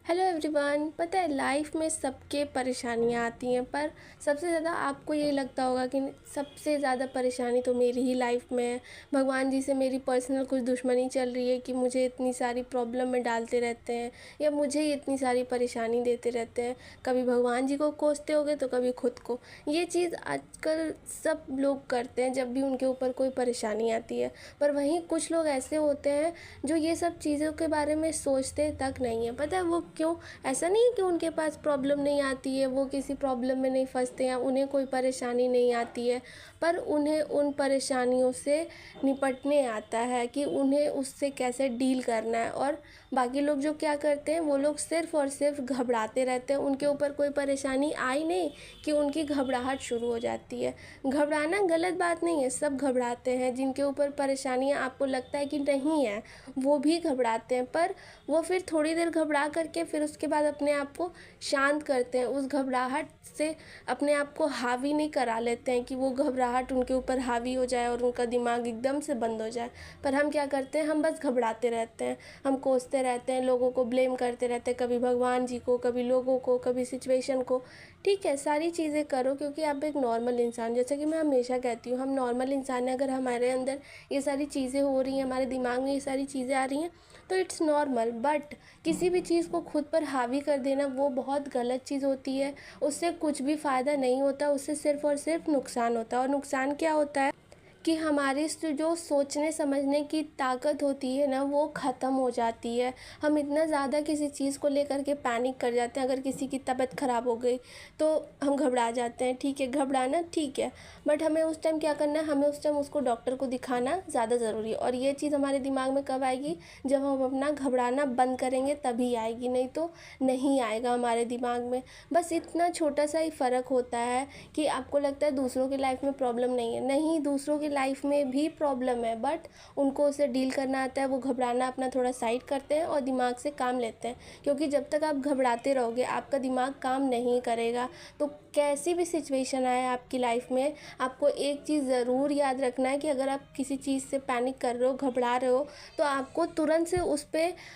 Hello everyone. पता है life में सबके परेशानियाँ आती हैं, पर सबसे ज़्यादा आपको ये लगता होगा कि सबसे ज़्यादा परेशानी तो मेरी ही लाइफ में है। भगवान जी से मेरी पर्सनल कुछ दुश्मनी चल रही है कि मुझे इतनी सारी प्रॉब्लम में डालते रहते हैं या मुझे ही इतनी सारी परेशानी देते रहते हैं। कभी भगवान जी को कोसते होगे तो कभी खुद को। ये चीज़ आजकल सब लोग करते हैं जब भी उनके ऊपर कोई परेशानी आती है। पर वहीं कुछ लोग ऐसे होते हैं जो ये सब चीज़ों के बारे में सोचते तक नहीं है। पता है वो क्यों? ऐसा नहीं है कि उनके पास प्रॉब्लम नहीं आती है, वो किसी प्रॉब्लम में नहीं फंसते हैं, उन्हें कोई परेशानी नहीं आती है, पर उन्हें उन परेशानियों से निपटने आता है कि उन्हें उससे कैसे डील करना है। और बाकी लोग जो क्या करते हैं, वो लोग सिर्फ़ और सिर्फ घबराते रहते हैं। उनके ऊपर कोई परेशानी आई नहीं कि उनकी घबराहट शुरू हो जाती है। घबराना गलत बात नहीं है, सब घबराते हैं। जिनके ऊपर परेशानियाँ आपको लगता है कि नहीं है, वो भी घबराते हैं, पर वो फिर थोड़ी देर घबरा करके फिर उसके बाद अपने आप को शांत करते हैं। उस घबराहट से अपने आप को हावी नहीं करा लेते हैं कि वो घबराहट उनके ऊपर हावी हो जाए और उनका दिमाग एकदम से बंद हो जाए। पर हम क्या करते हैं, हम बस घबराते रहते हैं, हम कोसते रहते हैं, लोगों को ब्लेम करते रहते हैं, कभी भगवान जी को, कभी लोगों को, कभी सिचुएशन को। ठीक है, सारी चीज़ें करो क्योंकि आप एक नॉर्मल इंसान, जैसे कि मैं हमेशा कहती हूँ, हम नॉर्मल इंसान हैं। अगर हमारे अंदर ये सारी चीज़ें हो रही हैं, हमारे दिमाग में ये सारी चीज़ें आ रही हैं तो इट्स नॉर्मल। बट किसी भी चीज़ को खुद पर हावी कर देना वो बहुत गलत चीज़ होती है। उससे कुछ भी फ़ायदा नहीं होता, उससे सिर्फ़ और सिर्फ नुकसान होता है। और नुकसान क्या होता है कि हमारी जो सोचने समझने की ताकत होती है ना, वो ख़त्म हो जाती है। हम इतना ज़्यादा किसी चीज़ को लेकर के पैनिक कर जाते हैं। अगर किसी की तबीयत ख़राब हो गई तो हम घबरा जाते हैं। ठीक है, घबराना ठीक है, बट हमें उस टाइम क्या करना है, हमें उस टाइम उसको डॉक्टर को दिखाना ज़्यादा ज़रूरी है। और ये चीज़ हमारे दिमाग में कब आएगी? जब हम अपना घबराना बंद करेंगे तभी आएगी, नहीं तो नहीं आएगा हमारे दिमाग में। बस इतना छोटा सा ही फ़र्क होता है कि आपको लगता है दूसरों की लाइफ में प्रॉब्लम नहीं है। नहीं, दूसरों की लाइफ में भी प्रॉब्लम है, बट उनको उसे डील करना आता है। वो घबराना अपना थोड़ा साइड करते हैं और दिमाग से काम लेते हैं, क्योंकि जब तक आप घबराते रहोगे आपका दिमाग काम नहीं करेगा। तो कैसी भी सिचुएशन आए आपकी लाइफ में, आपको एक चीज़ ज़रूर याद रखना है कि अगर आप किसी चीज़ से पैनिक कर रहे हो, घबरा रहे हो, तो आपको तुरंत से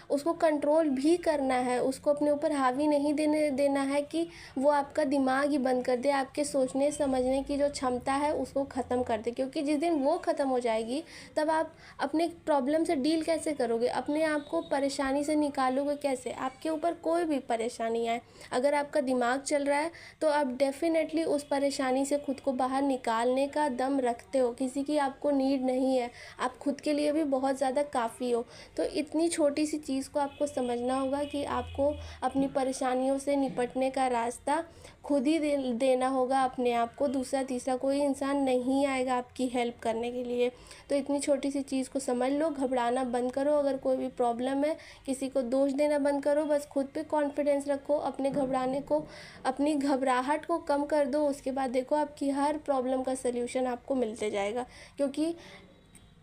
उसको कंट्रोल भी करना है। उसको अपने ऊपर हावी नहीं देना है कि वो आपका दिमाग ही बंद कर दे, आपके सोचने समझने की जो क्षमता है उसको ख़त्म कर दे। क्योंकि जिस दिन वो ख़त्म हो जाएगी तब आप अपने प्रॉब्लम से डील कैसे करोगे, अपने आप को परेशानी से निकालोगे कैसे? आपके ऊपर कोई भी परेशानी आए, अगर आपका दिमाग चल रहा है तो आप डेफिनेटली उस परेशानी से खुद को बाहर निकालने का दम रखते हो। किसी की आपको नीड नहीं है, आप खुद के लिए भी बहुत ज़्यादा काफ़ी हो। तो इतनी छोटी सी चीज़ को आपको समझना होगा कि आपको अपनी परेशानियों से निपटने का रास्ता खुद ही देना होगा अपने आप को। दूसरा तीसरा कोई इंसान नहीं आएगा आपकी हेल्प करने के लिए। तो इतनी छोटी सी चीज़ को समझ लो, घबराना बंद करो। अगर कोई भी प्रॉब्लम है, किसी को दोष देना बंद करो, बस खुद पे कॉन्फिडेंस रखो, अपने घबराने को, अपनी घबराहट को कम कर दो। उसके बाद देखो आपकी हर प्रॉब्लम का सल्यूशन आपको मिलते जाएगा, क्योंकि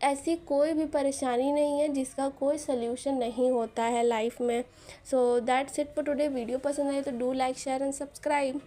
ऐसी कोई भी परेशानी नहीं है जिसका कोई सल्यूशन नहीं होता है लाइफ में। So that's it for today. Video पसंद आए तो do like, share and subscribe.